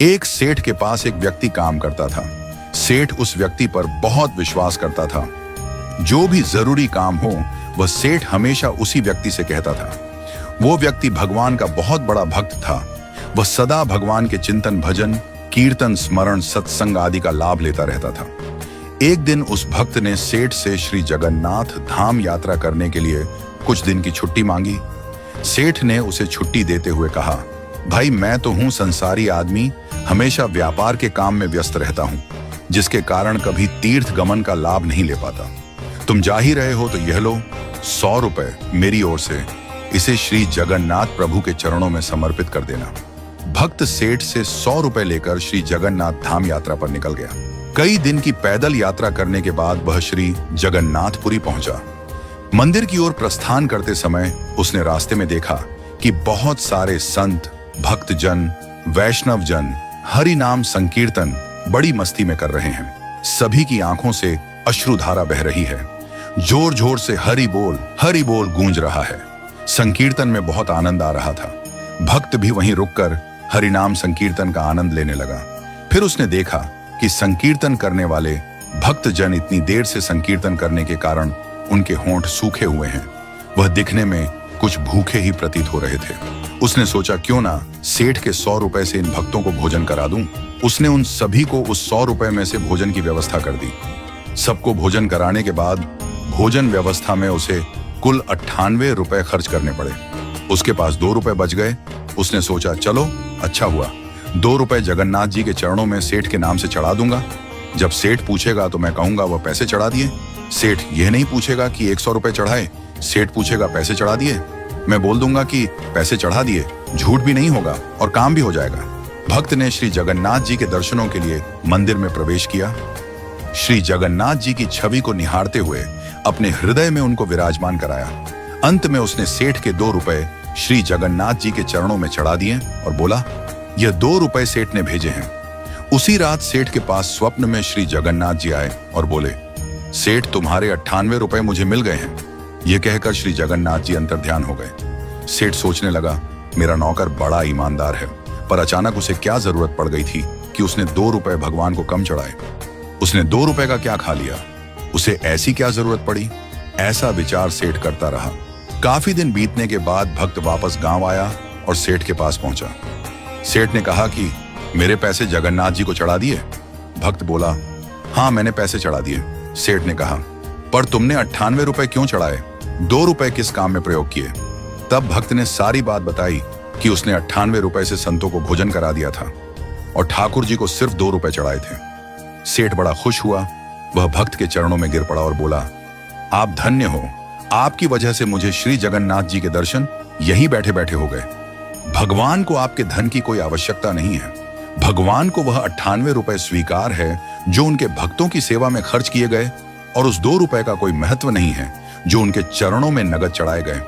एक सेठ के पास एक व्यक्ति काम करता था। सेठ उस व्यक्ति पर बहुत विश्वास करता था। जो भी जरूरी काम हो वह सेठ हमेशा उसी व्यक्ति से कहता था। वो व्यक्ति भगवान का बहुत बड़ा भक्त था। वह सदा भगवान के चिंतन, भजन, कीर्तन, स्मरण, सत्संग आदि का लाभ लेता रहता था। एक दिन उस भक्त ने सेठ से श्री जगन्नाथ धाम यात्रा करने के लिए कुछ दिन की छुट्टी मांगी। सेठ ने उसे छुट्टी देते हुए कहा, भाई मैं तो हूं संसारी आदमी, हमेशा व्यापार के काम में व्यस्त रहता हूं, जिसके कारण कभी तीर्थ गमन का लाभ नहीं ले पाता। तुम जा ही रहे हो तो यह लो 100 रुपए मेरी ओर से, इसे श्री जगन्नाथ प्रभु के चरणों में समर्पित कर देना। भक्त सेठ से 100 रुपए लेकर श्री जगन्नाथ धाम यात्रा पर निकल गया। कई दिन की पैदल यात्रा करने के बाद वह श्री जगन्नाथपुरी पहुंचा। मंदिर की ओर प्रस्थान करते समय उसने रास्ते में देखा कि बहुत सारे संत, भक्तजन, वैष्णवजन हरि नाम संकीर्तन बड़ी मस्ती में कर रहे हैं। सभी की आंखों से अश्रुधारा बह रही है। जोर जोर से हरि बोल गूंज रहा है। संकीर्तन में बहुत आनंद आ रहा था। भक्त भी वहीं रुककर हरि नाम संकीर्तन का आनंद लेने लगा। फिर उसने देखा कि संकीर्तन करने वाले भक्तजन इतनी देर से संकीर्तन करने के कारण उनके होंठ सूखे हुए हैं। वह दिखने में कुछ भूखे ही प्रतीत हो रहे थे। उसने सोचा क्यों ना सेठ के 100 रुपए से इन भक्तों को भोजन करा दूं। उसने उन सभी को उस 100 रुपए में से भोजन की व्यवस्था कर दी। सबको भोजन कराने के बाद भोजन व्यवस्था में उसे कुल 98 रुपए खर्च करने पड़े। उसके पास 2 रुपए बच गए। उसने सोचा चलो अच्छा हुआ, 2 रुपए जगन्नाथ जी के चरणों में सेठ के नाम से चढ़ा दूंगा। जब सेठ पूछेगा तो मैं कहूंगा वह पैसे चढ़ा दिए। सेठ यह नहीं पूछेगा कि 100 रुपए चढ़ाए, सेठ पूछेगा पैसे चढ़ा दिए। मैं बोल दूंगा कि पैसे चढ़ा दिए, झूठ भी नहीं होगा और काम भी हो जाएगा। भक्त ने श्री जगन्नाथ जी के दर्शनों के लिए मंदिर में प्रवेश किया। श्री जगन्नाथ जी की छवि को निहारते हुए अपने हृदय में उनको विराजमान कराया। अंत में उसने सेठ के 2 रुपए श्री जगन्नाथ जी के चरणों में चढ़ा दिए और बोला, यह 2 रुपए सेठ ने भेजे हैं। उसी रात सेठ के पास स्वप्न में श्री जगन्नाथ जी आए और बोले, सेठ तुम्हारे 98 रुपए मुझे मिल गए हैं। यह कहकर श्री जगन्नाथ जी अंतर्ध्यान हो गए। सेठ सोचने लगा, मेरा नौकर बड़ा ईमानदार है, पर अचानक उसे क्या जरूरत पड़ गई थी कि उसने 2 रुपए भगवान को कम चढ़ाए। उसने 2 रुपए का क्या खा लिया, उसे ऐसी क्या जरूरत पड़ी। ऐसा विचार सेठ करता रहा। काफी दिन बीतने के बाद भक्त वापस गांव आया और सेठ के पास पहुंचा। सेठ ने कहा कि मेरे पैसे जगन्नाथ जी को चढ़ा दिए। भक्त बोला, हाँ मैंने पैसे चढ़ा दिए। सेठ ने कहा, पर तुमने 98 रुपए क्यों चढ़ाए, 2 रुपए किस काम में प्रयोग किए। तब भक्त ने सारी बात बताई कि उसने 98 रुपए से संतों को भोजन करा दिया था और ठाकुर जी को सिर्फ 2 रुपए चढ़ाए थे। सेठ बड़ा खुश हुआ। वह भक्त के चरणों में गिर पड़ा और बोला, आप धन्य हो, आपकी वजह से मुझे श्री जगन्नाथ जी के दर्शन यहीं बैठे बैठे हो गए। भगवान को आपके धन की कोई आवश्यकता नहीं है। भगवान को वह 98 रुपए स्वीकार है जो उनके भक्तों की सेवा में खर्च किए गए, और उस 2 रुपए का कोई महत्व नहीं है जो उनके चरणों में नगद चढ़ाए गए।